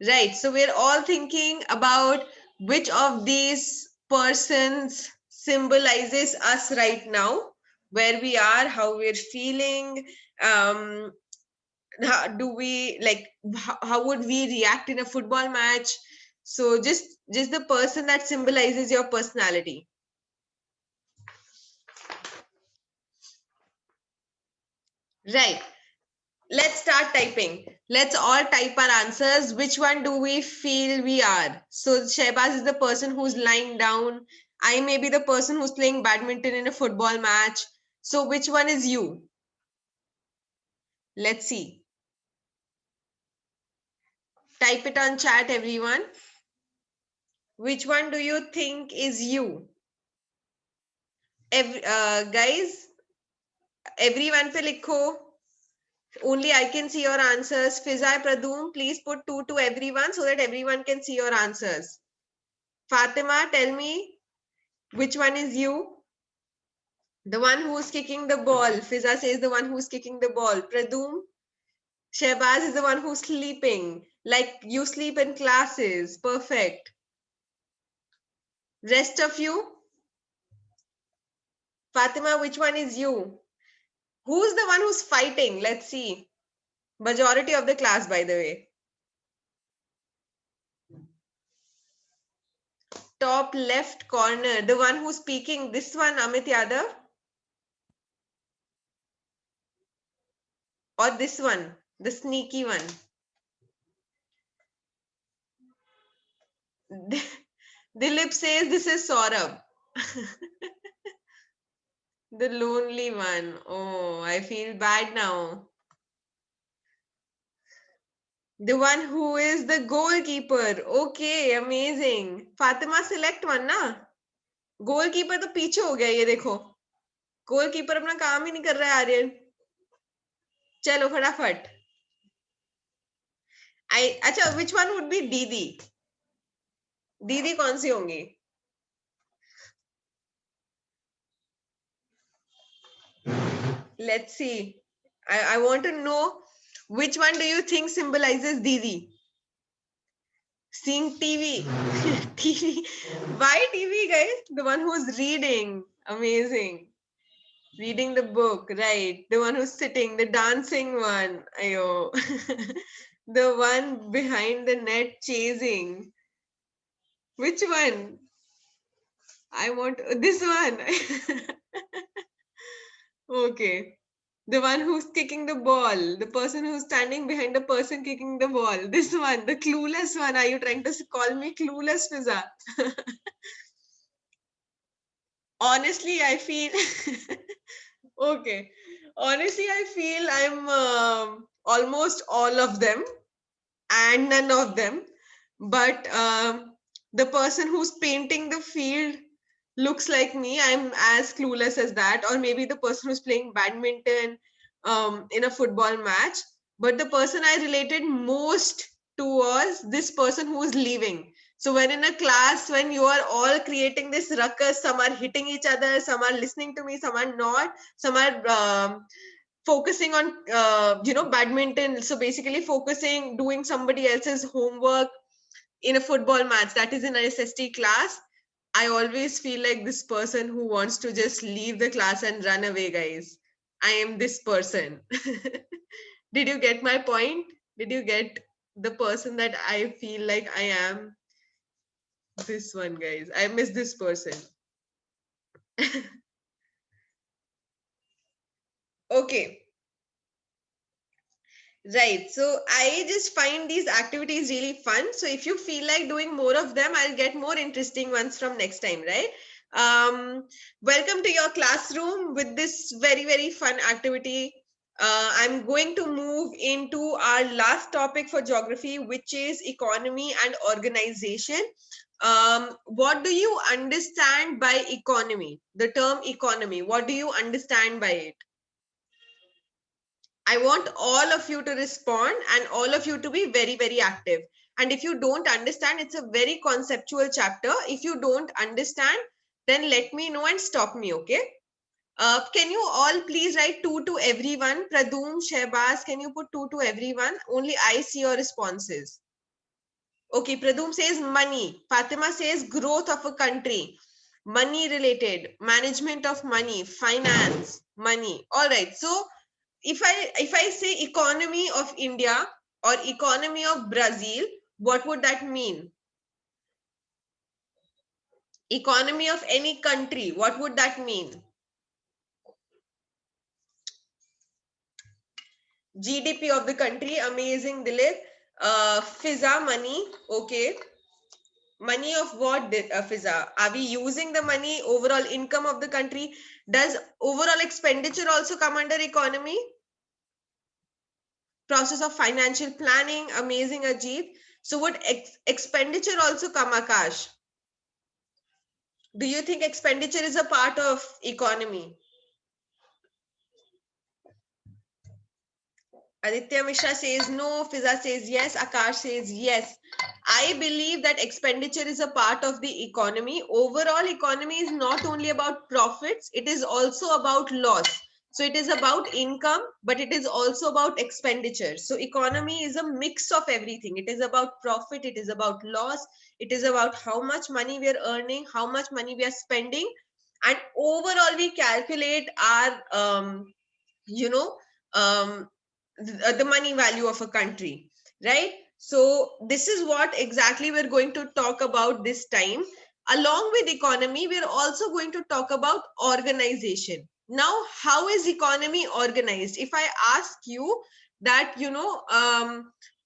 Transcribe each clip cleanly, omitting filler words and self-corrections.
Right. So we're all thinking about which of these persons symbolizes us right now, where we are, how we're feeling. How do we like? How would we react in a football match? So just the person that symbolizes your personality. Right. Let's start typing. Let's all type our answers. Which one do we feel we are? So Shehbaz is the person who's lying down. I may be the person who's playing badminton in a football match. So which one is you? Let's see. Type it on chat, everyone. Which one do you think is you? Guys, everyone pe likho. Only I can see your answers. Fizai Pradoom, please put 2 to everyone so that everyone can see your answers. Fatima, tell me, which one is you? The one who's kicking the ball. Fiza says the one who's kicking the ball. Pradoom, Shehbaz is the one who's sleeping. Like you sleep in classes. Perfect. Rest of you? Fatima, which one is you? Who's the one who's fighting? Let's see. Majority of the class, by the way. Top left corner. The one who's speaking. This one, Amit Yadav. Or this one, the sneaky one. Dilip says this is Saurabh. The lonely one. Oh, I feel bad now. The one who is the goalkeeper. Okay, amazing. Fatima, select one ना. Goalkeeper तो पीछे हो गया ये देखो. Goalkeeper अपना काम ही नहीं कर रहा है आर्यन. चलो फटाफट. अच्छा, which one would be दीदी? दीदी कौन सी होंगी? Let's see. I want to know which one do you think symbolizes Didi? Seeing TV. TV. Why TV, guys? The one who's reading. Amazing. Reading the book, right. The one who's sitting, the dancing one. Ayo. The one behind the net chasing. Which one? I want this one. Okay. The one who's kicking the ball, the person who's standing behind the person kicking the ball. This one, the clueless one. Are you trying to call me clueless, Fiza? Honestly, I feel okay. Honestly, I feel I'm almost all of them and none of them. But the person who's painting the field looks like me. I'm as clueless as that. Or maybe the person who's playing badminton in a football match. But the person I related most to was this person who is leaving. So when in a class, when you are all creating this ruckus, some are hitting each other, some are listening to me, some are not, some are focusing on badminton. So basically focusing, doing somebody else's homework in a football match, that is in a SST class. I always feel like this person who wants to just leave the class and run away, guys. I am this person. Did you get my point? Did you get the person that I feel like I am? This one, guys. I miss this person. Okay. Right. So I just find these activities really fun. So if you feel like doing more of them, I'll get more interesting ones from next time, right? Welcome to your classroom with this very, very fun activity. I'm going to move into our last topic for geography, which is economy and organization. What do you understand by economy? The term economy, what do you understand by it? I want all of you to respond and all of you to be very, very active. And if you don't understand, it's a very conceptual chapter. If you don't understand, then let me know and stop me, okay? Can you all please write 2 to everyone? Pradoom, Shehbaz, can you put 2 to everyone? Only I see your responses. Okay, Pradum says money. Fatima says growth of a country. Money related, management of money, finance, money. All right. So if I say economy of India or economy of Brazil, what would that mean? Economy of any country, what would that mean? GDP of the country, amazing, Dilip. Fiza, money, okay. Money of what, Fiza? Are we using the money, overall income of the country? Does overall expenditure also come under economy? Process of financial planning, amazing, Ajit. So would expenditure also come, Akash? Do you think expenditure is a part of economy? Aditya Mishra says no, Fiza says yes, Akash says yes. I believe that expenditure is a part of the economy. Overall, economy is not only about profits, it is also about loss. So it is about income, but it is also about expenditure. So economy is a mix of everything. It is about profit, it is about loss, it is about how much money we are earning, how much money we are spending, and overall we calculate our you know um, the money value of a country, right? So this is what exactly we're going to talk about this time. Along with economy, we're also going to talk about organization. Now, how is economy organized? If I ask you that,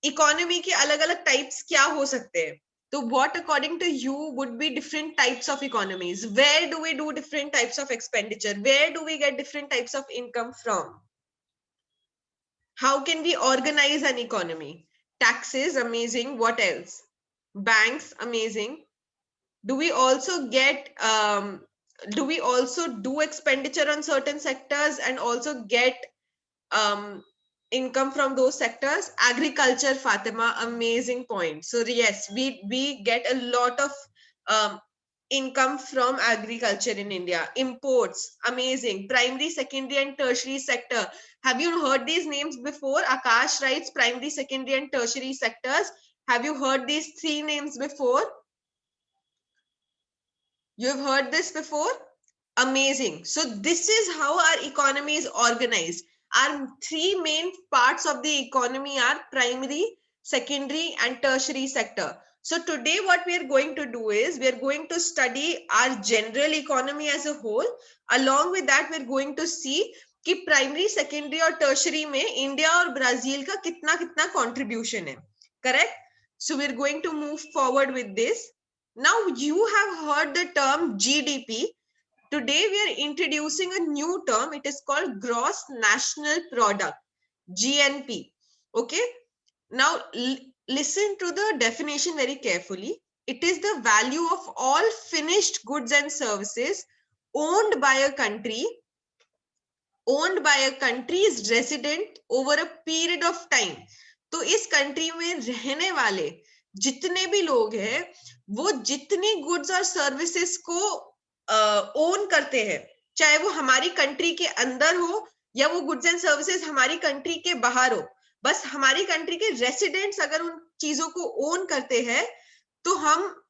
economy के अलग अलग types क्या हो सकते हैं, so what according to you would be different types of economies? Where do we do different types of expenditure? Where do we get different types of income from? How can we organize an economy? Taxes, amazing. What else? Banks, amazing. Do we also get do we also do expenditure on certain sectors and also get um, income from those sectors? Agriculture, Fatima, amazing point. So yes, we get a lot of um, income from agriculture in India. Imports, amazing. Primary, secondary, and tertiary sector. Have you heard these names before? Akash writes primary, secondary, and tertiary sectors. Have you heard these three names before? You've heard this before? Amazing. So this is how our economy is organized. Our three main parts of the economy are primary, secondary, and tertiary sector. So today what we are going to do is we are going to study our general economy as a whole. Along with that, we're going to see कि primary, secondary और tertiary में India और Brazil का कितना कितना contribution है. Correct? So we're going to move forward with this. Now you have heard the term GDP. Today we are introducing a new term. It is called Gross National Product, GNP. Okay. Now listen to the definition very carefully. It is the value of all finished goods and services owned by a country, is resident over a period of time. तो इस country में रहने वाले जितने भी लोग हैं, वो जितने गुड्स और सर्विसेज को ओन करते हैं, चाहे वो हमारी कंट्री के अंदर हो या वो गुड्स एंड सर्विसेज हमारी कंट्री के बाहर हो, बस हमारी कंट्री के रेसिडेंट्स अगर उन चीजों को ओन करते हैं तो हम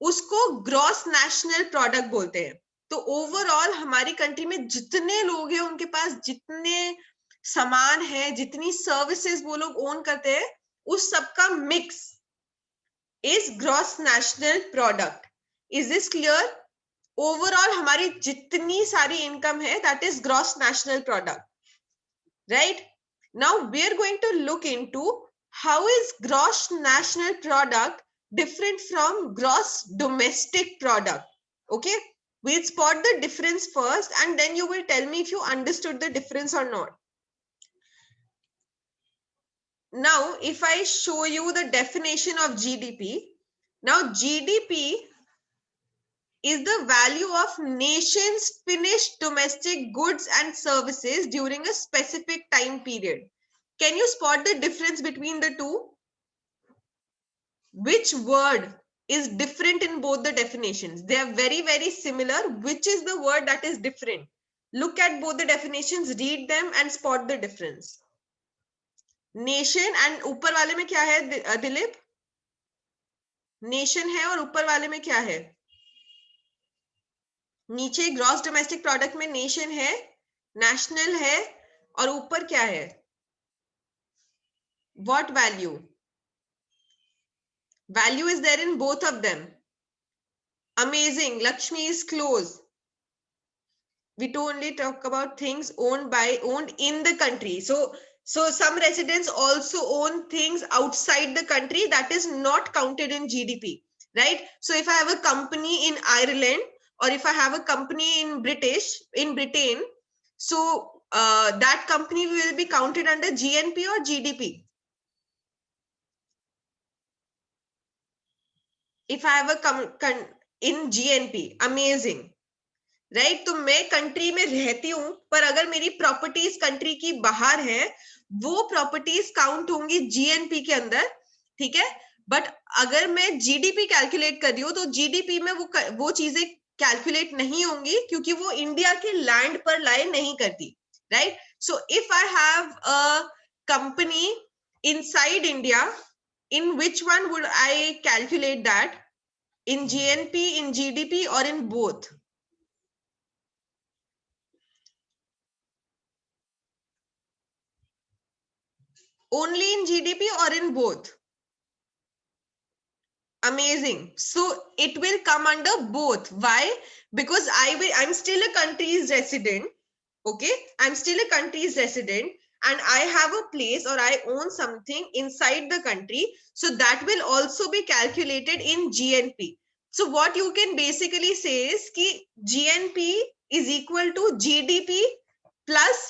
उसको ग्रॉस नेशनल प्रोडक्ट बोलते हैं. तो ओवरऑल हमारी कंट्री में जितने लोग हैं, उनके पास जितने सामान है, जितनी सर्विसेज वो लोग ओन करते हैं, उस सबका mix is gross national product. Is this clear? Overall हमारी जितनी सारी इनकम है, that is gross national product, right? Now we are going to look into how is gross national product different from gross domestic product. Okay, we'll spot the difference first and then you will tell me if you understood the difference or not. Now if I show you the definition of GDP, now GDP is the value of nation's finished domestic goods and services during a specific time period. Can you spot the difference between the two? Which word is different in both the definitions? They are very, very similar. Which is the word that is different? Look at both the definitions, read them and spot the difference. Nation and ऊपर वाले में क्या है, Dilip? Nation है और ऊपर वाले में क्या है? नीचे ग्रॉस डोमेस्टिक प्रोडक्ट में नेशन है, नेशनल है, और ऊपर क्या है? What value? Value is there in both of them. Amazing. Lakshmi is close. We to only talk about things owned in the country. So some residents also own things outside the country that is not counted in GDP, right? So if I have a company in Ireland, or if I have a company in Britain, so that company will be counted under GNP or GDP. If I have a in GNP, amazing. Right तो मैं country में रहती हूं, पर अगर मेरी properties country की बाहर है, वो प्रॉपर्टीज काउंट होंगी जीएनपी के अंदर, ठीक है? बट अगर मैं जीडीपी कैलकुलेट कर रही हूँ, तो जीडीपी में वो चीजें कैलकुलेट नहीं होंगी, क्योंकि वो इंडिया के लैंड पर लाई नहीं करती, right? So if I have a company inside India, in which one would I calculate that? In GNP, in GDP, और in both? Only in GDP or in both? Amazing. So it will come under both. Why? Because I'm still a country's resident. Okay, I'm still a country's resident, and I have a place, or I own something inside the country. So that will also be calculated in GNP. So what you can basically say is ki GNP is equal to GDP plus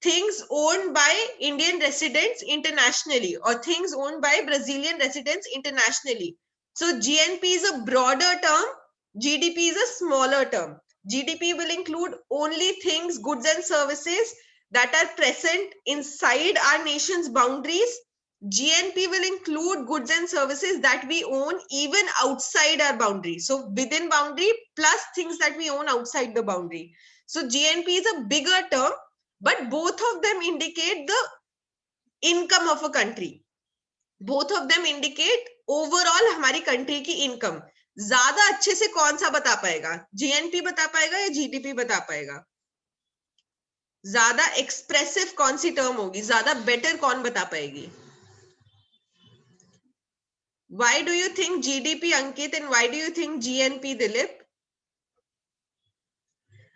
things owned by Indian residents internationally, or things owned by Brazilian residents internationally. So GNP is a broader term, GDP is a smaller term. GDP will include only things, goods and services that are present inside our nation's boundaries. GNP will include goods and services that we own even outside our boundary. So within boundary plus things that we own outside the boundary. So GNP is a bigger term, but both of them indicate the income of a country. Both of them indicate overall हमारी country की income. ज्यादा अच्छे से कौन सा बता पाएगा? GNP बता पाएगा या जीडीपी बता पाएगा? ज्यादा एक्सप्रेसिव कौन सी टर्म होगी? ज्यादा बेटर कौन बता पाएगी? Why do you think GDP, Ankit, and why do you think GNP, Dilip?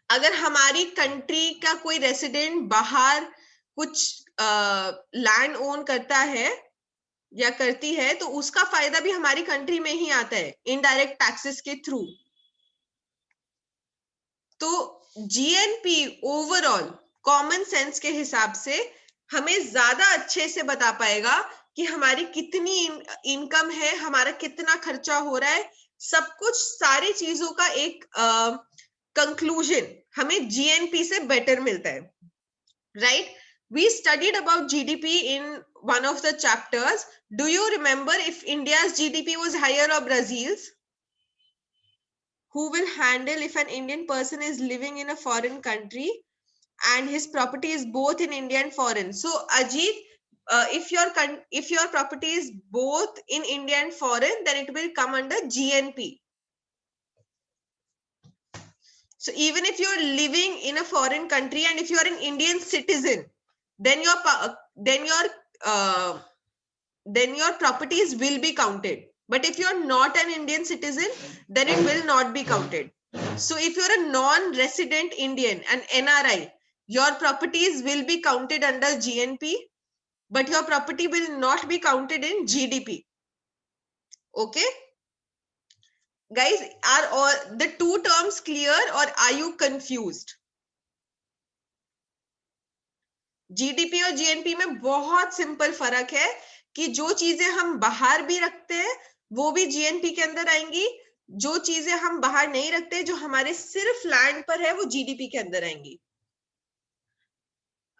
अगर हमारी कंट्री का कोई रेसिडेंट बाहर कुछ लैंड ओन करता है या करती है, तो उसका फायदा भी हमारी कंट्री में ही आता है इनडायरेक्ट टैक्सेस के थ्रू. तो जीएनपी ओवरऑल कॉमन सेंस के हिसाब से हमें ज्यादा अच्छे से बता पाएगा कि हमारी कितनी इनकम है, हमारा कितना खर्चा हो रहा है, सब कुछ सारी चीजों का एक कंक्लूजन हमें जीएनपी से बेटर मिलता है, right? We studied about GDP in one of the chapters. Do you remember if India's GDP was higher or Brazil's? Who will handle if an Indian person is living in a foreign country and his property is both in India and foreign? So Ajit, if your property is both in India and foreign, then it will come under GNP. So even if you're living in a foreign country and if you are an Indian citizen, then your properties will be counted. But if you're not an Indian citizen, then it will not be counted. So if you're a non-resident Indian, an NRI, your properties will be counted under GNP, but your property will not be counted in GDP. Okay? Guys, are all the two terms clear, or are you confused? GDP और GNP में बहुत simple फर्क है कि जो चीजें हम बाहर भी रखते हैं वो भी जीएनपी के अंदर आएंगी, जो चीजें हम बाहर नहीं रखते जो हमारे सिर्फ लैंड पर है वो जीडीपी के अंदर आएंगी.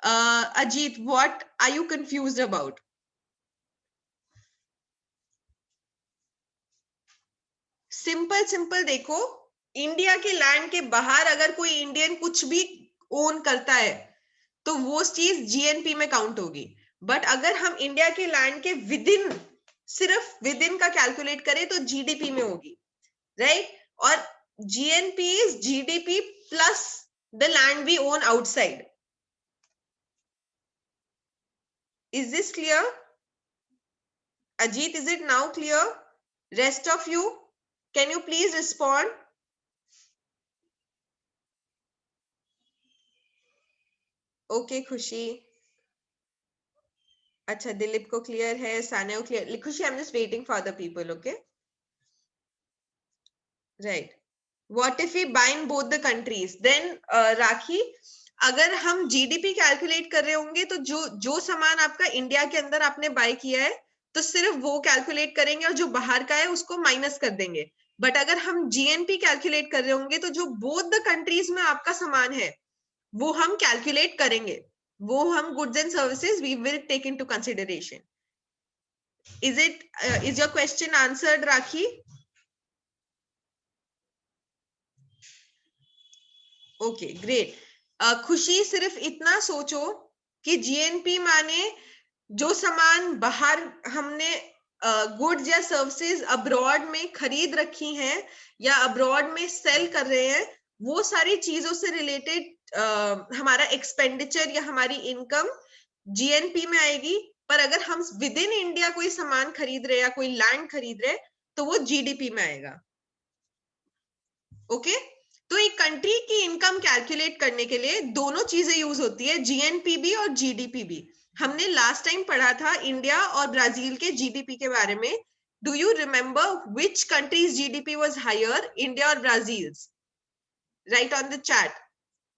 Ajit, what are you confused about? Simple देखो, इंडिया के लैंड के बाहर अगर कोई इंडियन कुछ भी ओन करता है तो वो चीज जीएनपी में काउंट होगी. बट अगर हम इंडिया के लैंड के विद इन सिर्फ विद इन का कैलकुलेट करें तो जीडीपी में होगी, राइट? और GNP is GDP plus the land we own outside. Is this clear? Ajit, is it now clear? Rest of you, can you please respond? Okay, Khushi. अच्छा, दिलीप को clear है, सानिया को clear. Khushi, I am just waiting for the people. Okay, right. What if we bind both the countries? Then Rakhi, अगर हम GDP calculate कर रहे होंगे तो जो जो सामान आपका इंडिया के अंदर आपने बाय किया है तो सिर्फ वो कैलकुलेट करेंगे और जो बाहर का है उसको माइनस कर देंगे. बट अगर हम जीएनपी कैलकुलेट कर रहे होंगे तो जो बोथ द कंट्रीज में आपका सामान है वो हम कैलकुलेट करेंगे. वो हम goods and services we will take into consideration. Is your question answered, Rakhi? Okay, great. खुशी, सिर्फ इतना सोचो कि जीएनपी माने जो सामान बाहर हमने गुड्स या सर्विसेज अब्रॉड में खरीद रखी हैं या अब्रॉड में सेल कर रहे हैं, वो सारी चीजों से रिलेटेड हमारा एक्सपेंडिचर या हमारी इनकम जीएनपी में आएगी. पर अगर हम विद इन इंडिया कोई सामान खरीद रहे या कोई लैंड खरीद रहे तो वो जीडीपी में आएगा. ओके, तो एक कंट्री की इनकम कैलकुलेट करने के लिए दोनों चीजें यूज होती है, जीएनपी भी और जीडीपी भी. हमने लास्ट टाइम पढ़ा था इंडिया और ब्राजील के जीडीपी के बारे में. Do you remember which country's GDP was higher, India और Brazil? Right on the chat,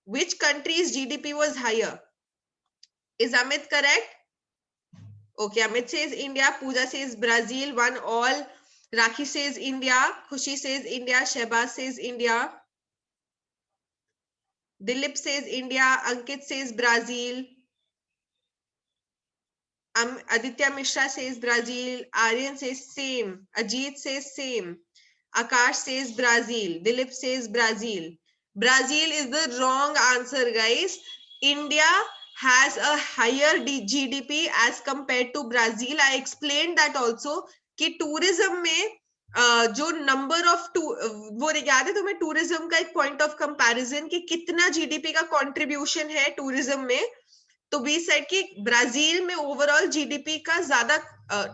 which country's GDP was higher? Is Amit correct? Okay, Amit says India, Pooja says Brazil, 1-1. Rakhi says India, Khushi says India, Shehbaz says India, Dilip says India, Ankit says Brazil, Aditya Mishra says Brazil, Aryan says same, Ajit says same, Akash says Brazil, Dilip says Brazil. Brazil is the wrong answer, guys. India has a higher GDP as compared to Brazil. I explained that also कि tourism में जो number of वो याद है तुम्हें tourism का एक point of comparison कि कितना GDP का contribution है tourism में. तो we said कि ब्राजील में overall GDP का ज्यादा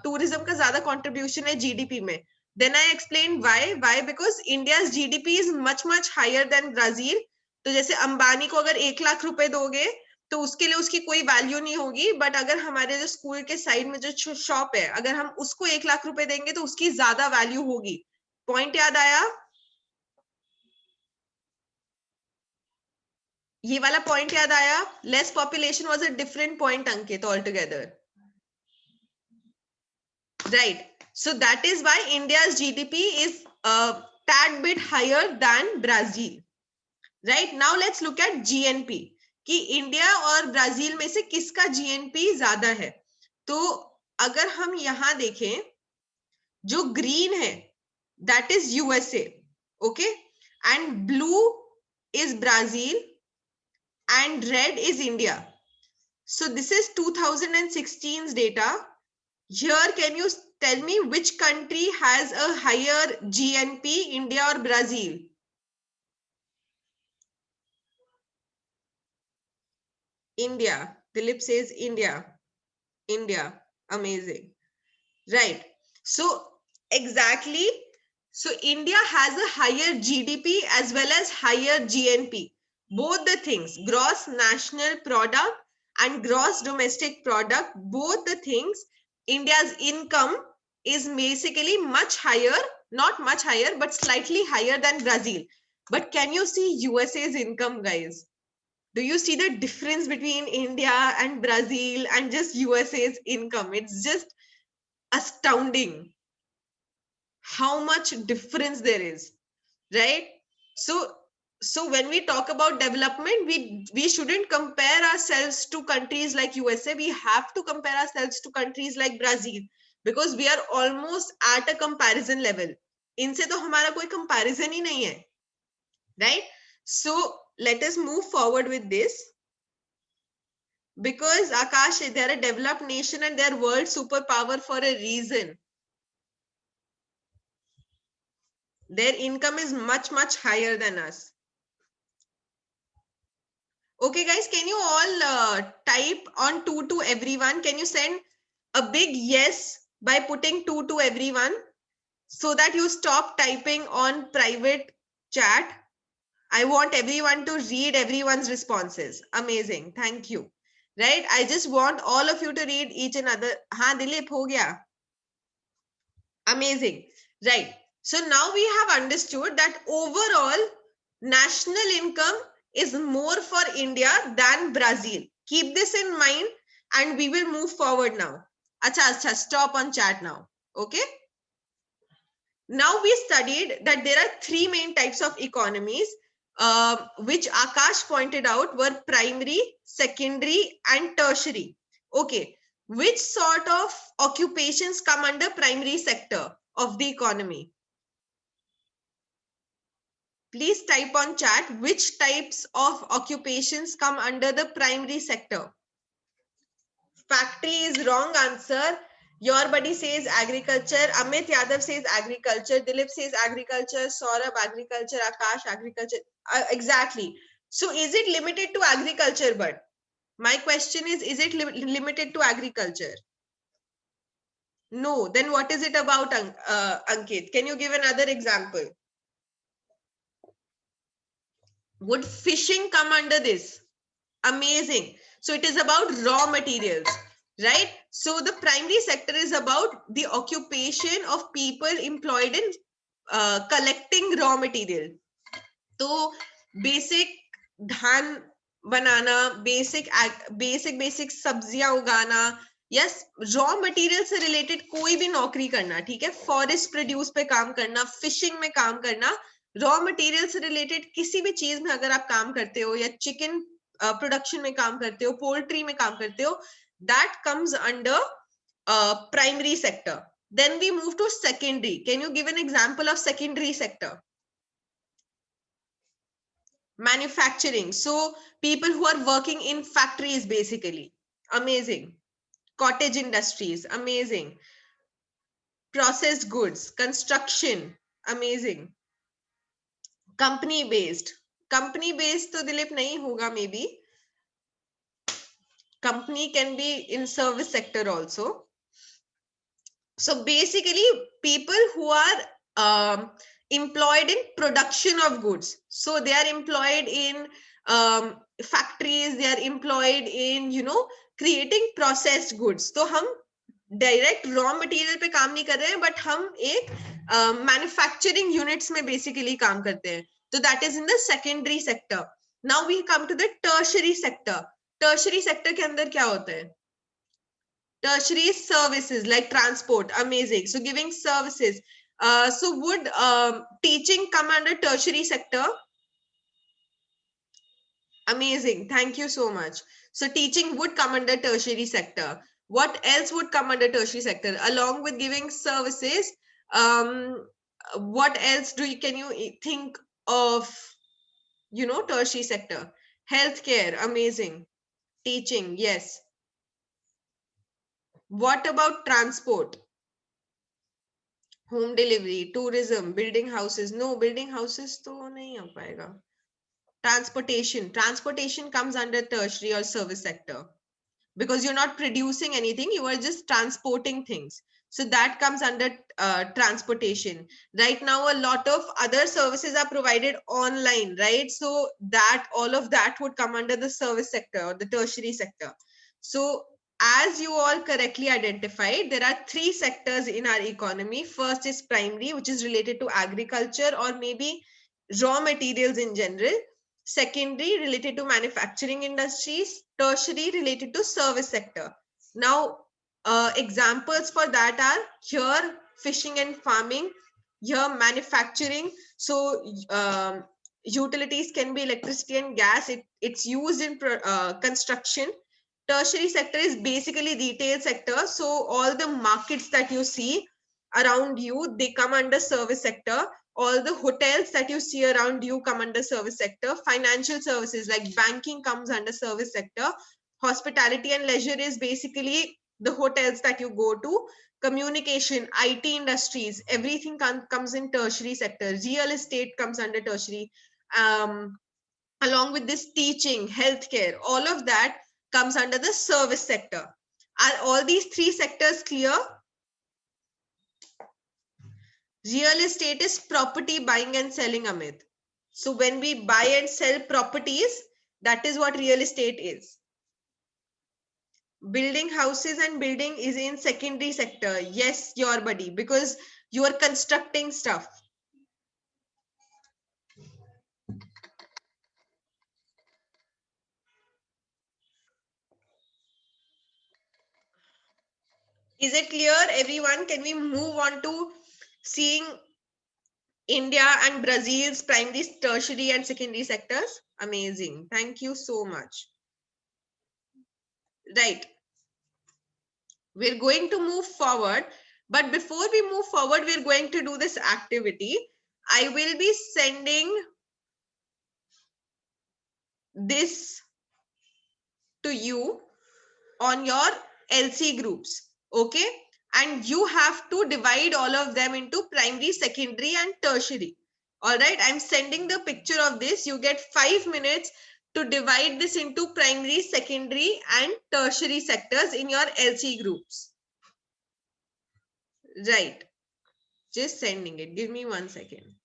tourism का ज्यादा contribution है GDP में. Then I explained why. Why? Because India's GDP is much higher than Brazil. तो जैसे अंबानी को अगर 1 लाख रुपए दोगे तो उसके लिए उसकी कोई वैल्यू नहीं होगी, बट अगर हमारे जो स्कूल के साइड में जो शॉप है अगर हम उसको 1 लाख रुपए देंगे तो उसकी ज्यादा वैल्यू होगी. पॉइंट याद आया? ये वाला पॉइंट याद आया? Less population was a different point, Ankit, all together. Right. So that is why India's GDP is a tad bit higher than Brazil. Right, now let's look at GNP कि India और Brazil में से किसका GNP ज्यादा है. तो अगर हम यहां देखें, जो ग्रीन है that is USA, okay, and blue is Brazil and red is India. So this is 2016's data. Here, can you tell me which country has a higher GNP, India or Brazil? India. Dilip says India. India. Amazing. Right. So exactly. So India has a higher GDP as well as higher GNP. Both the things, gross national product and gross domestic product, both the things, India's income is basically much higher, not much higher, but slightly higher than Brazil. But can you see USA's income, guys? Do you see the difference between India and Brazil and just USA's income? It's just astounding how much difference there is, right? So when we talk about development, we shouldn't compare ourselves to countries like USA. We have to compare ourselves to countries like Brazil because we are almost at a comparison level. इनसे तो हमारा कोई comparison ही नहीं है, right? So let us move forward with this. Because Akash, they are a developed nation and they are world superpower for a reason. Their income is much, much higher than us. Okay, guys, can you all type on 2 to everyone? Can you send a big yes by putting 2 to everyone so that you stop typing on private chat? I want everyone to read everyone's responses. Amazing. Thank you. Right? I just want all of you to read each another. Haan, Dilip, ho gaya. Amazing. Right. So now we have understood that overall national income is more for India than Brazil. Keep this in mind and we will move forward now. Acha, stop on chat now. Okay. Now we studied that there are three main types of economies, which Akash pointed out were primary, secondary, and tertiary. Okay, which sort of occupations come under primary sector of the economy? Please type on chat which types of occupations come under the primary sector. Factory is wrong answer. Your buddy says agriculture. Amit Yadav says agriculture. Dilip says agriculture. Saurabh agriculture. Akash agriculture. Exactly. So is it limited to agriculture? But my question is it limited to agriculture? No. Then what is it about, Ankit? Can you give another example? Would fishing come under this? Amazing. So it is about raw materials, right? So the primary sector is about the occupation of people employed in collecting raw material. So basic धान बनाना, basic सब्जियां उगाना, yes raw material से related कोई भी नौकरी करना, ठीक है, फॉरेस्ट प्रोड्यूस पे काम करना, फिशिंग में काम करना, रॉ मटेरियल से रिलेटेड किसी भी चीज में अगर आप काम करते हो या चिकन प्रोडक्शन में काम करते हो, पोल्ट्री में काम करते हो, that comes under primary sector. Then we move to secondary. Can you give an example of secondary sector? Manufacturing. So people who are working in factories, basically. Amazing. Cottage industries. Amazing. Processed goods. Construction. Amazing. Company based. Company based to Dilip nahi hoga maybe. Company can be in service sector also. So basically people who are employed in production of goods. So they are employed in factories, they are employed in, creating processed goods. So हम direct raw material पे काम नहीं कर रहे हैं, but हम एक manufacturing units में बेसिकली काम करते हैं. तो that is in the secondary sector. Now we come to the tertiary sector. Tertiary sector के अंदर क्या होता है? Tertiary services like transport. Amazing. So giving services. So would teaching come under tertiary sector? Amazing. Thank you so much. So teaching would come under tertiary sector. What else would come under tertiary sector? Along with giving services, what else can you think of, tertiary sector? Healthcare. Amazing. Teaching. Yes. What about transport? Home delivery, tourism, building houses. No, building houses to nahi ho payega. Transportation comes under tertiary or service sector because you're not producing anything, you are just transporting things. So that comes under transportation. Right now a lot of other services are provided online, right? So that all of that would come under the service sector or the tertiary sector. So as you all correctly identified, there are three sectors in our economy. First is primary, which is related to agriculture or maybe raw materials in general. Secondary, related to manufacturing industries. Tertiary, related to service sector. Now, examples for that are here fishing and farming, here manufacturing. So utilities can be electricity and gas. It's used in construction. Tertiary sector is basically retail sector. So all the markets that you see around you, they come under service sector. All the hotels that you see around you come under service sector. Financial services like banking comes under service sector. Hospitality and leisure is basically the hotels that you go to, communication, IT industries, everything comes in tertiary sector. Real estate comes under tertiary. Along with this, teaching, healthcare, all of that comes under the service sector. Are all these three sectors clear? Real estate is property buying and selling, Amit. So when we buy and sell properties, that is what real estate is. Building houses and building is in secondary sector. Yes, your buddy, because you are constructing stuff. Is it clear, everyone? Can we move on to seeing India and Brazil's primary, tertiary, and secondary sectors? Amazing. Thank you so much. Right. We're going to move forward. But before we move forward, we're going to do this activity. I will be sending this to you on your LC groups. Okay. And you have to divide all of them into primary, secondary, and tertiary. All right. I'm sending the picture of this. You get 5 minutes to divide this into primary, secondary, and tertiary sectors in your LC groups. Right. Just sending it. Give me 1 second.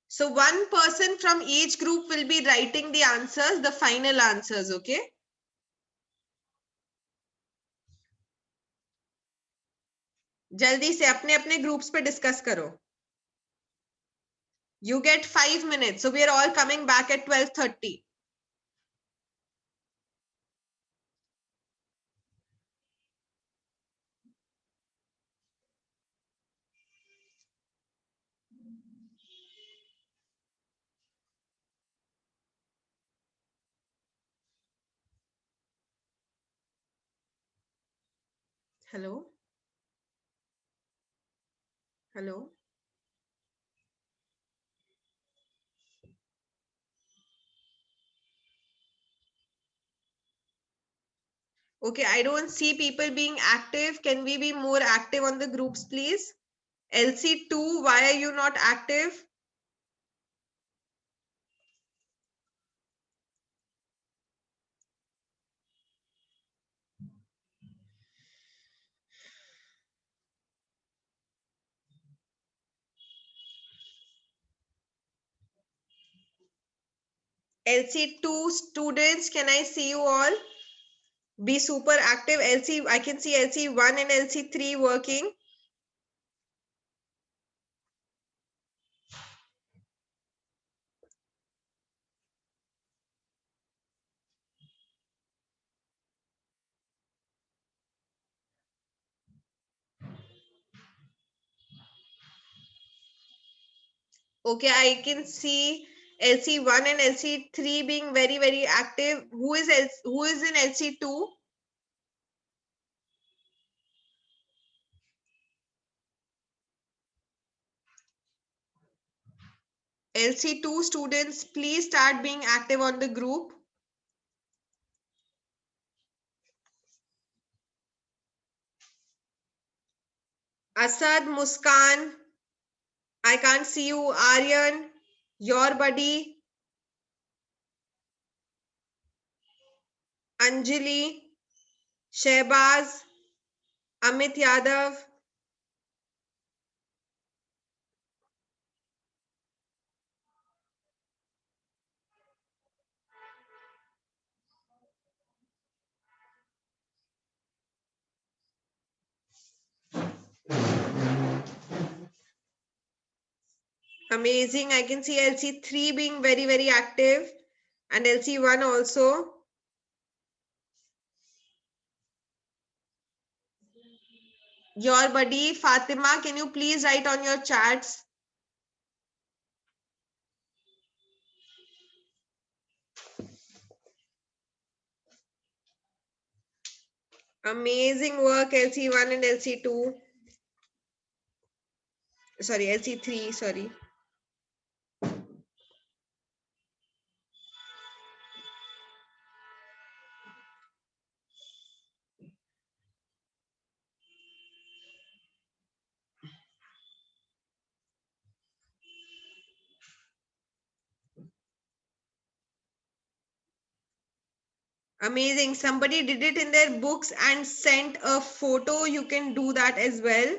So one person from each group will be writing the answers, the final answers, okay? जल्दी से अपने अपने groups पे discuss करो. You get 5 minutes. So we are all coming back at 12:30. Hello? Hello? Okay, I don't see people being active. Can we be more active on the groups, please? LC2, why are you not active? LC2 students, can I see you all? Be super active. LC, I can see LC1 and LC3 working. Okay, I can see LC1 and LC3 being very, very active. Who is in LC2? LC2 students, please start being active on the group. Asad, Muskan, I can't see you. Aryan, your buddy. Anjali, Shehbaz, Amit Yadav. Amazing. I can see LC3 being very, very active and LC1 also. Your buddy Fatima, can you please write on your chats? Amazing work, LC1 and LC2. Sorry, LC3, sorry. Amazing. Somebody did it in their books and sent a photo. You can do that as well.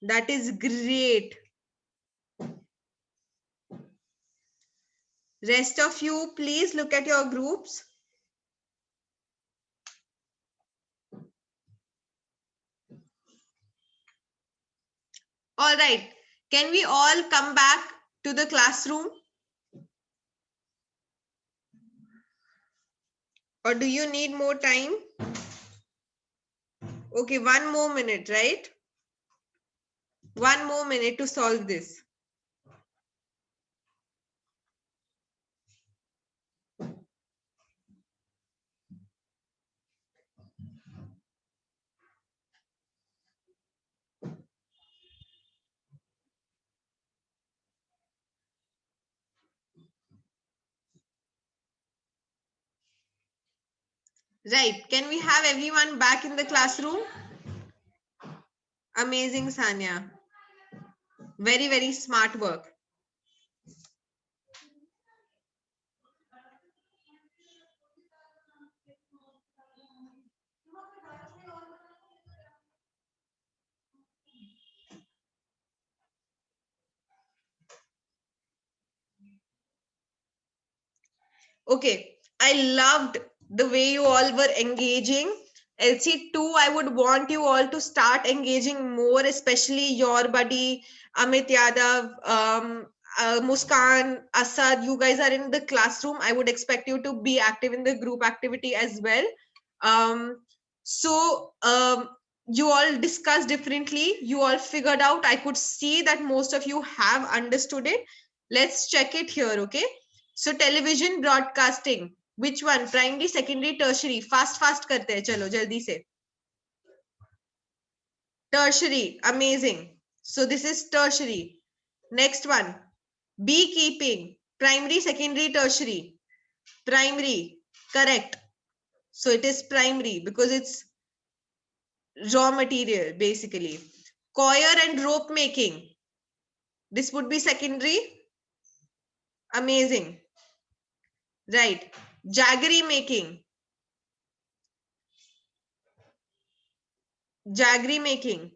That is great. Rest of you, please look at your groups. All right. Can we all come back to the classroom? Or do you need more time? Okay, 1 more minute, right? 1 more minute to solve this. Right. Can we have everyone back in the classroom? Amazing, Sanya. Very, very smart work. Okay. I loved the way you all were engaging. LC2, I would want you all to start engaging more, especially your buddy, Amit Yadav, Muskan, Asad. You guys are in the classroom. I would expect you to be active in the group activity as well. So you all discussed differently. You all figured out. I could see that most of you have understood it. Let's check it here, okay? So television broadcasting. Which one? Primary, secondary, tertiary. Fast karte hain. Chalo, jaldi se. Tertiary. Amazing. So this is tertiary. Next one. Beekeeping. Primary, secondary, tertiary. Primary. Correct. So it is primary because it's raw material, basically. Coir and rope making. This would be secondary. Amazing. Right. Jaggery making. Jaggery making.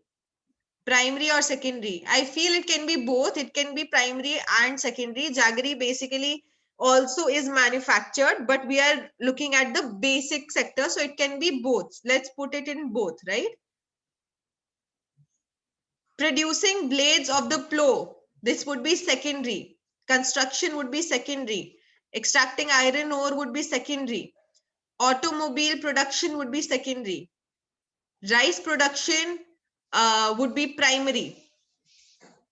Primary or secondary? I feel it can be both. It can be primary and secondary. Jaggery basically also is manufactured, but we are looking at the basic sector. So it can be both. Let's put it in both, right? Producing blades of the plow. This would be secondary. Construction would be secondary. Extracting iron ore would be secondary. Automobile production would be secondary. Rice production would be primary.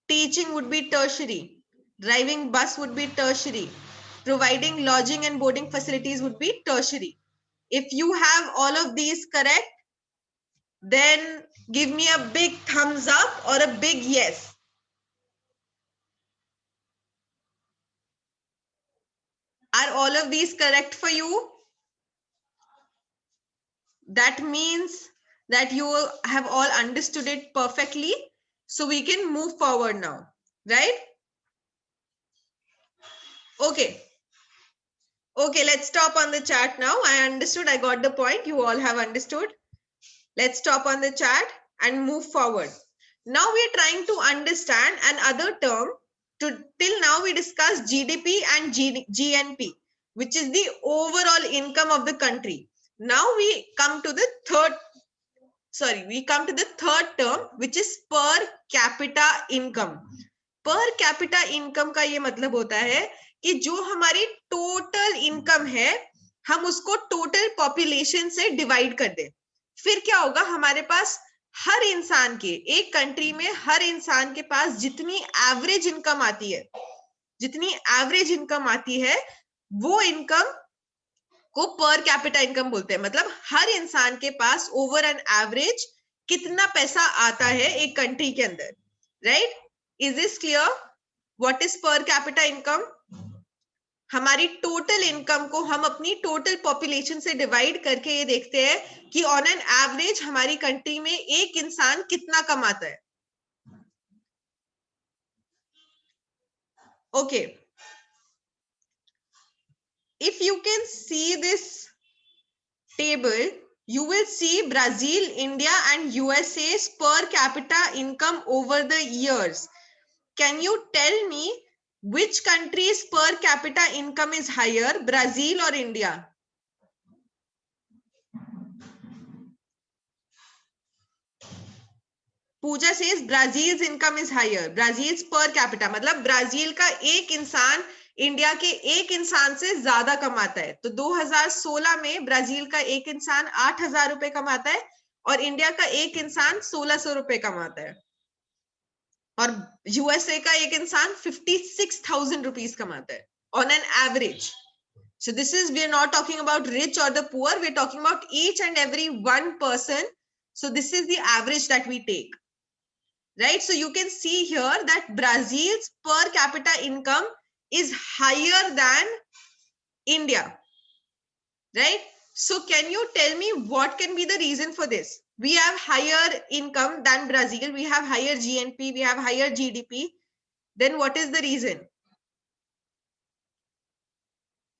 Teaching would be tertiary. Driving bus would be tertiary. Providing lodging and boarding facilities would be tertiary. If you have all of these correct, then give me a big thumbs up or a big yes. Are all of these correct for you? That means that you have all understood it perfectly. So we can move forward now, right? Okay. Okay, let's stop on the chat now. I understood. I got the point. You all have understood. Let's stop on the chat and move forward. Now we are trying to understand another term. Till now we discussed GDP and GNP, which is the overall income of the country. Now we come to the third term, which is per capita income. Per capita income का ये मतलब होता है कि जो हमारी total income है हम उसको टोटल पॉपुलेशन से डिवाइड कर दें. फिर क्या होगा, हमारे पास हर इंसान के, एक कंट्री में हर इंसान के पास जितनी एवरेज इनकम आती है वो इनकम को पर कैपिटा इनकम बोलते हैं, मतलब हर इंसान के पास ओवर एन एवरेज कितना पैसा आता है एक कंट्री के अंदर, right? Is this clear? What is per capita income? हमारी टोटल इनकम को हम अपनी टोटल पॉपुलेशन से डिवाइड करके ये देखते हैं कि ऑन एन एवरेज हमारी कंट्री में एक इंसान कितना कमाता है। Okay, if you can see this table, you will see Brazil, India and USA's per capita income over the years. Can you tell me which country's per capita income is higher, Brazil or India? Pooja says Brazil's income is higher. Brazil's per capita मतलब Brazil का एक इंसान India के एक इंसान से ज्यादा कमाता है। तो 2016 में ब्राजील का एक इंसान 8,000 रुपए कमाता है और इंडिया का एक इंसान 1,600 रुपए कमाता है, और यूएसए का एक इंसान 56,000 रुपीज कमाता है on an average. So this is, we are not talking about rich or the poor, we are talking about each and every one person. So this is the average that we take, right? So you can see here that Brazil's per capita income is higher than India, right? So can you tell me what can be the reason for this? We have higher income than Brazil, we have higher GNP, we have higher GDP. Then what is the reason?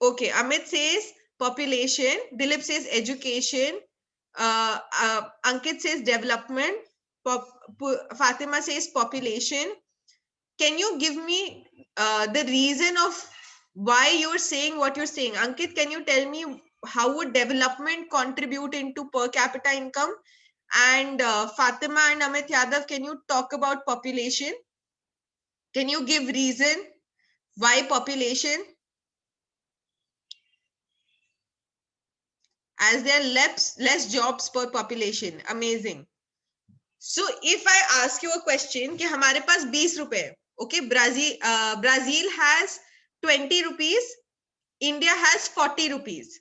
Okay, Amit says population, Dilip says education, Ankit says development, Fatima says population. Can you give me the reason of why you're saying what you're saying? Ankit, can you tell me how would development contribute into per capita income? And Fatima and Amit Yadav, can you talk about population? Can you give reason why population? As there are less jobs per population. Amazing. So if I ask you a question कि हमारे पास 20 रुपए है, okay, Brazil has 20 rupees, India has 40 rupees.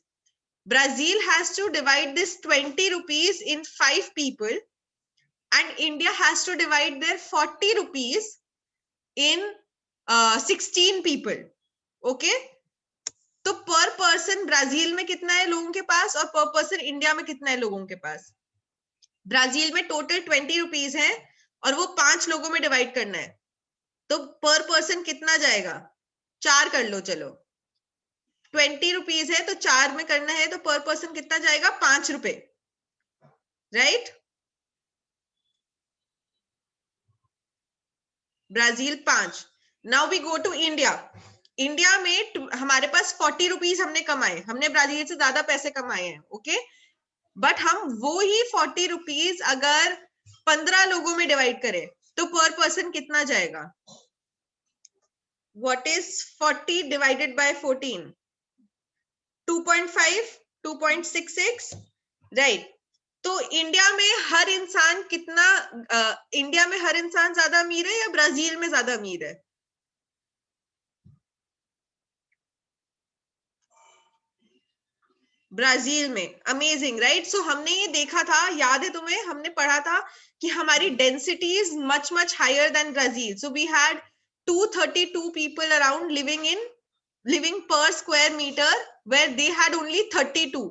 Brazil has to divide this 20 rupees in 5 people and India has to divide their 40 rupees in 16 people. Okay? तो पर person Brazil में कितना है लोगों के पास और पर पर्सन इंडिया में कितना है लोगों के पास? ब्राजील में टोटल 20 रुपीज है और वो 5 लोगों में डिवाइड करना है, तो पर पर्सन कितना जाएगा? 4 कर लो, चलो 20 रुपीज है तो 4 में करना है, तो पर पर्सन कितना जाएगा? 5 रुपए, right? Brazil 5. Now we go to India. India में हमारे पास 40 रुपीज हमने कमाए, हमने ब्राजील से ज्यादा पैसे कमाए हैं, ओके? बट हम वो ही 40 रुपीज अगर 15 लोगों में डिवाइड करें तो पर पर्सन कितना जाएगा? What is 40 divided by 14? 2.5, 2.66, right? तो इंडिया में हर इंसान कितना, इंडिया में हर इंसान ज्यादा अमीर है या ब्राजील में ज्यादा अमीर है? ब्राजील में. Amazing, right? सो हमने ये देखा था, याद है तुम्हें, हमने पढ़ा था कि हमारी density is much much higher than Brazil. So we had 232 people around living per square meter, where they had only 32.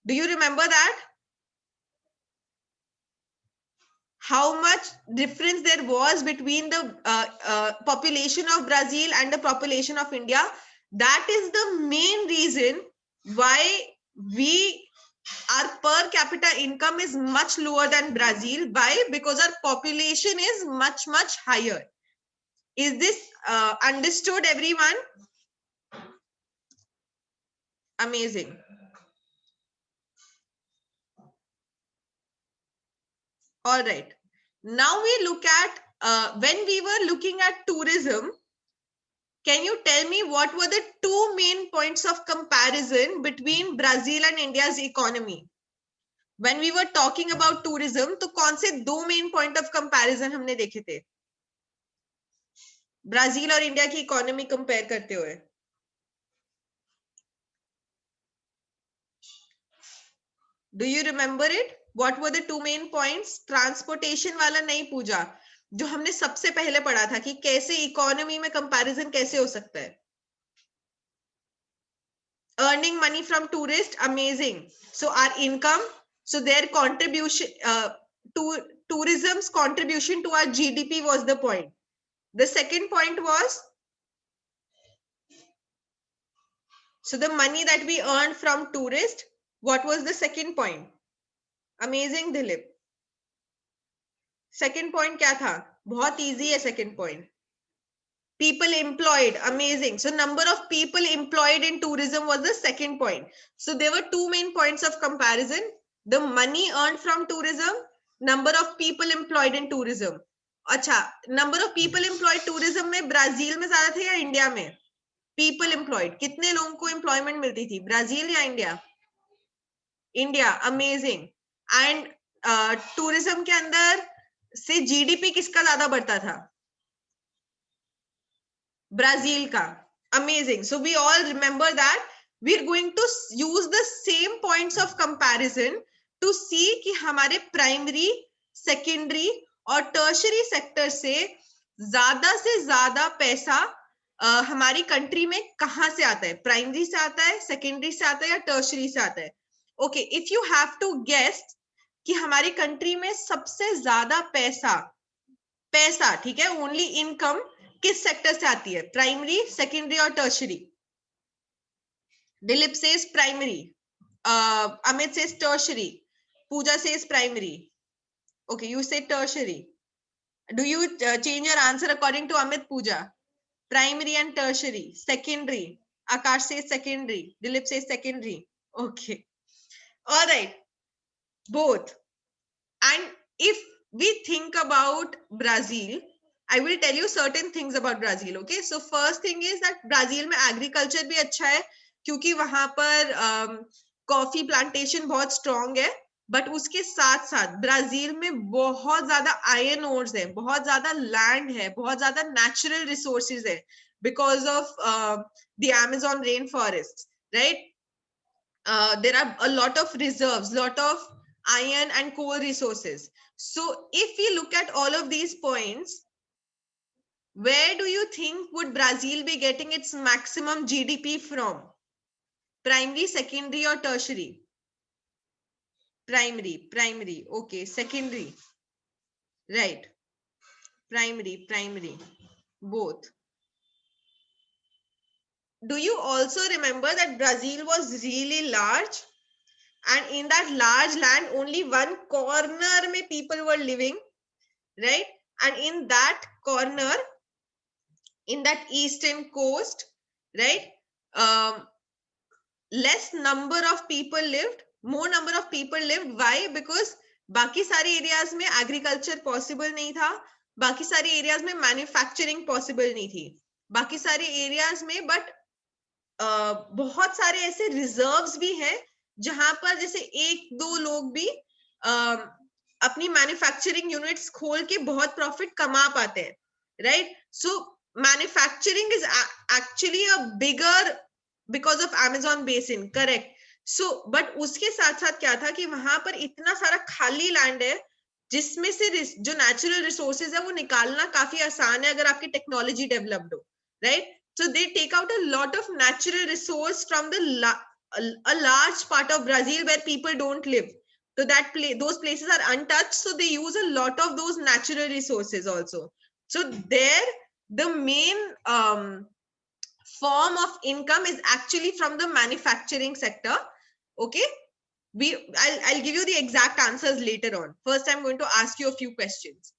Do you remember that? How much difference there was between the population of Brazil and the population of India? That is the main reason why our per capita income is much lower than Brazil. Why? Because our population is much higher. Is this understood, everyone? Amazing. All right. Now we look at, when we were looking at tourism, can you tell me what were the 2 main points of comparison between Brazil and India's economy? When we were talking about tourism, तो कौन से 2 main point of comparison हमने देखे थे Brazil और India की economy compare करते हुए? Do you remember it? What were the two main points? Transportation वाला नहीं पूछा, जो हमने सबसे पहले पढ़ा था कि कैसे इकोनॉमी में कंपैरिजन कैसे हो सकता है. Earning money from tourists, amazing. So our income, so their contribution to tourism's contribution to our GDP was the point. The second point was, so the money that we earned from tourists, what was the second point? Amazing, Dilip. Second point क्या था? बहुत easy है second point. People employed, amazing. So number of people employed in tourism was the second point. So there were two main points of comparison: the money earned from tourism, number of people employed in tourism. अच्छा, number of people employed tourism में Brazil में ज्यादा थे या India में? People employed, कितने लोगों को employment मिलती थी, ब्राजील या India? India, amazing. And tourism के अंदर से GDP किसका ज्यादा बढ़ता था? Brazil ka. Amazing. So we all remember that. We're going to use the same points of comparison to see कि हमारे primary, secondary और tertiary sector से ज्यादा पैसा हमारी country में कहाँ से आता है? Primary से आता है, secondary से आता है या tertiary से आता है? Okay, if you have to guess कि हमारी country में सबसे ज्यादा पैसा, ठीक है, only income किस सेक्टर से आती है? प्राइमरी, सेकेंडरी और tertiary? Dilip says primary, Amit says tertiary, Pooja says primary. Okay, you say tertiary. Do you change your answer according to Amit, Pooja? Primary and tertiary. Secondary. Akash says secondary. Dilip says secondary. Okay. All right. Both. And if we think about Brazil, I will tell you certain things about Brazil. Okay. So first thing is that Brazil में agriculture भी अच्छा है, क्योंकि वहां पर coffee plantation बहुत strong है. But उसके साथ साथ ब्राजील में बहुत ज्यादा आयरन ओर्स है, बहुत ज्यादा लैंड है, बहुत ज्यादा नेचुरल रिसोर्सेज है, because of the Amazon rain forest, right? There are a lot of reserves, lot of iron and coal resources. So if we look at all of these points, where do you think would Brazil be getting its maximum GDP from? Primary, secondary or tertiary? Primary. Okay, secondary. Right. Primary. Both. Do you also remember that Brazil was really large? And in that large land, only one corner में people were living, right? And in that corner, in that eastern coast, right? Less number of people lived, more number of people lived. Why? Because बाकी सारे areas में agriculture possible नहीं था, बाकी सारे areas में manufacturing possible नहीं थी, बाकी सारे areas में, but बहुत सारे ऐसे reserves भी हैं जहां पर जैसे एक दो लोग भी अपनी मैन्युफैक्चरिंग यूनिट्स खोल के बहुत प्रॉफिट कमा पाते हैं, right? So manufacturing is actually a bigger because of Amazon basin, correct? So but उसके साथ साथ क्या था कि वहां पर इतना सारा खाली लैंड है जिसमें से जो नेचुरल रिसोर्सेज है वो निकालना काफी आसान है अगर आपकी टेक्नोलॉजी डेवलप्ड हो, right? So they take out a lot of natural resource from a large part of Brazil where people don't live. So those places are untouched. So they use a lot of those natural resources also. So there, the main form of income is actually from the manufacturing sector. Okay, I'll give you the exact answers later on. First, I'm going to ask you a few questions.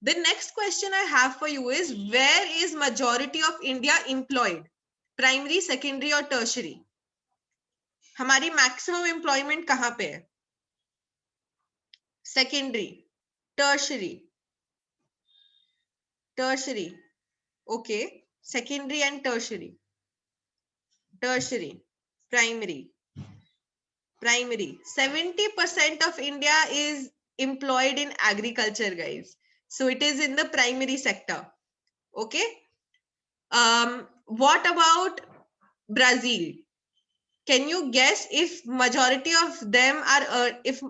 The next question I have for you is, where is majority of India employed? Primary, secondary or tertiary? हमारी maximum employment कहाँ पे है? Secondary, tertiary. Okay, secondary and tertiary. Primary. 70% of India is employed in agriculture, guys. So it is in the primary sector. Okay. What about Brazil? Can you guess if majority of them are, if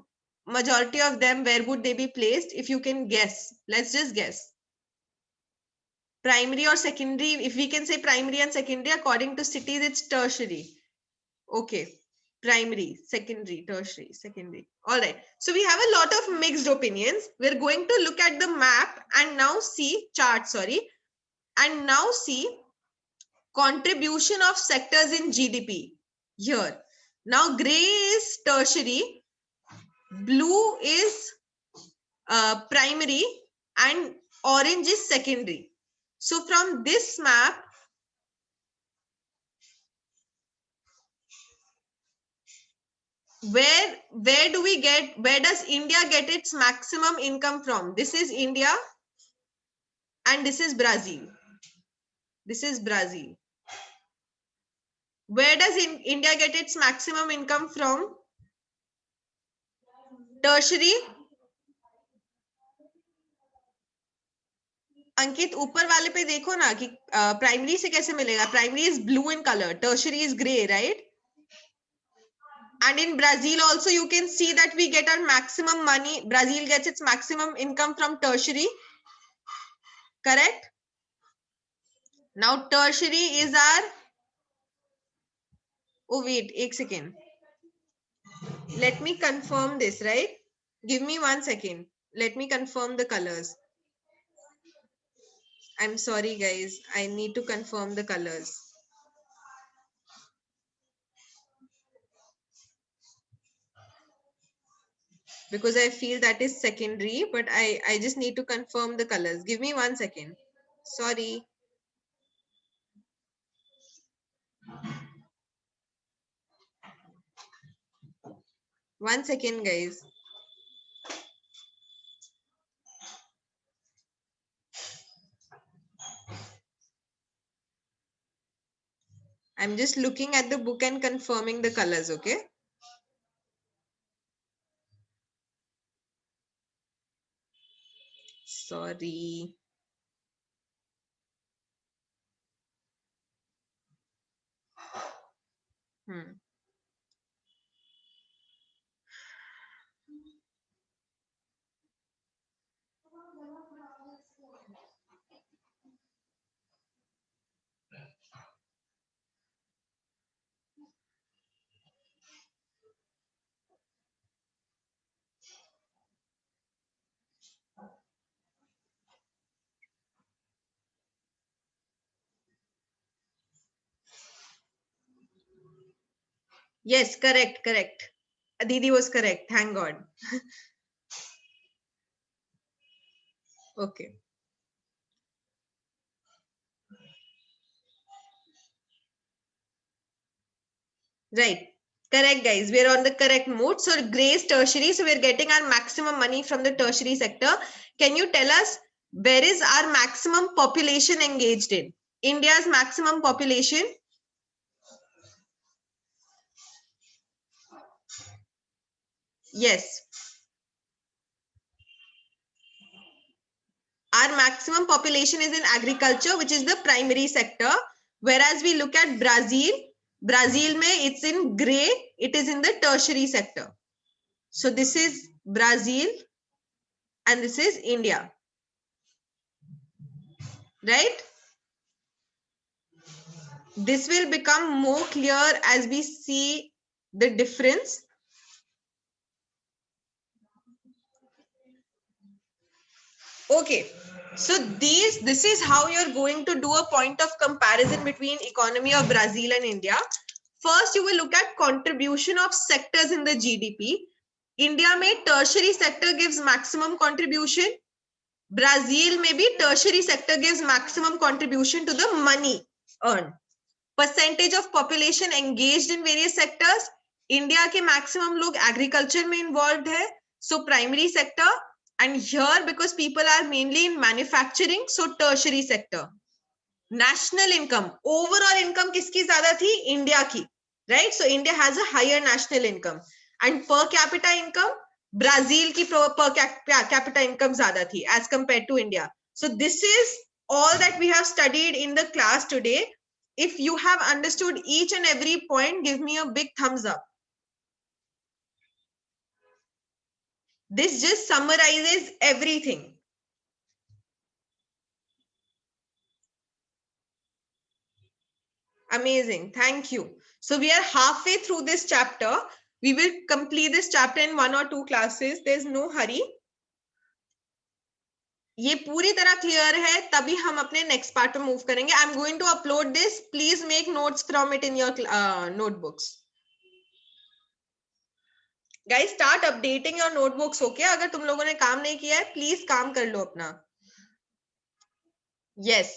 majority of them, where would they be placed? If you can guess, let's just guess. Primary or secondary? If we can say primary and secondary, according to cities, it's tertiary. Okay. Primary, secondary, tertiary, secondary. All right. So we have a lot of mixed opinions. We're going to look at the map and now see chart, sorry, and now see contribution of sectors in GDP here. Now gray is tertiary, blue is primary, and orange is secondary. So from this map, where do we get, where does India get its maximum income from? This is India and this is Brazil. This is Brazil. Where does India get its maximum income from? Tertiary. अंकित ऊपर वाले पे देखो ना कि primary से कैसे मिलेगा. Primary is blue in colour, tertiary is grey, right? And in Brazil also you can see that we get our maximum money. Brazil gets its maximum income from tertiary, correct? Now tertiary is our, oh wait, एक second, let me confirm this, right? Give me 1 second, let me confirm the colors. I'm sorry guys, I need to confirm the colors. Because I feel that is secondary, but I just need to confirm the colors. Give me 1 second. Sorry. One second, guys. I'm just looking at the book and confirming the colors, okay? Sorry. Yes, correct, correct. Didi was correct. Thank God. Okay. Right. Correct, guys. We're on the correct mood. So gray is tertiary. So we're getting our maximum money from the tertiary sector. Can you tell us where is our maximum population engaged in? India's maximum population? Yes. Our maximum population is in agriculture, which is the primary sector. Whereas we look at Brazil, Brazil mein it's in gray, it is in the tertiary sector. So this is Brazil and this is India, right? This will become more clear as we see the difference. Okay, so this is how you're going to do a point of comparison between economy of Brazil and India. First, you will look at contribution of sectors in the GDP. India may tertiary sector gives maximum contribution. Brazil maybe tertiary sector gives maximum contribution to the money earned. Percentage of population engaged in various sectors. India के maximum लोग agriculture में involved है, so primary sector. And here because people are mainly in manufacturing, so tertiary sector. National income, overall income किसकी ज़्यादा थी? India की, right? So India has a higher national income. And per capita income, Brazil की per capita income ज़्यादा थी as compared to India. So this is all that we have studied in the class today. If you have understood each and every point, give me a big thumbs up. This just summarizes everything. Amazing. Thank you. So we are halfway through this chapter. We will complete this chapter in 1 or 2 classes. There's no hurry. ये पूरी तरह clear है तभी हम अपने next part पे move करेंगे. I am going to upload this. Please make notes from it in your notebooks. Guys start updating your notebooks. Okay, अगर तुम लोगों ने काम नहीं किया है प्लीज काम कर लो अपना. Yes,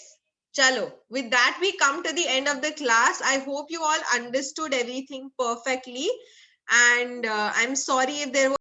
chalo, with that we come to the end of the class. I hope you all understood everything perfectly, and I'm sorry if there was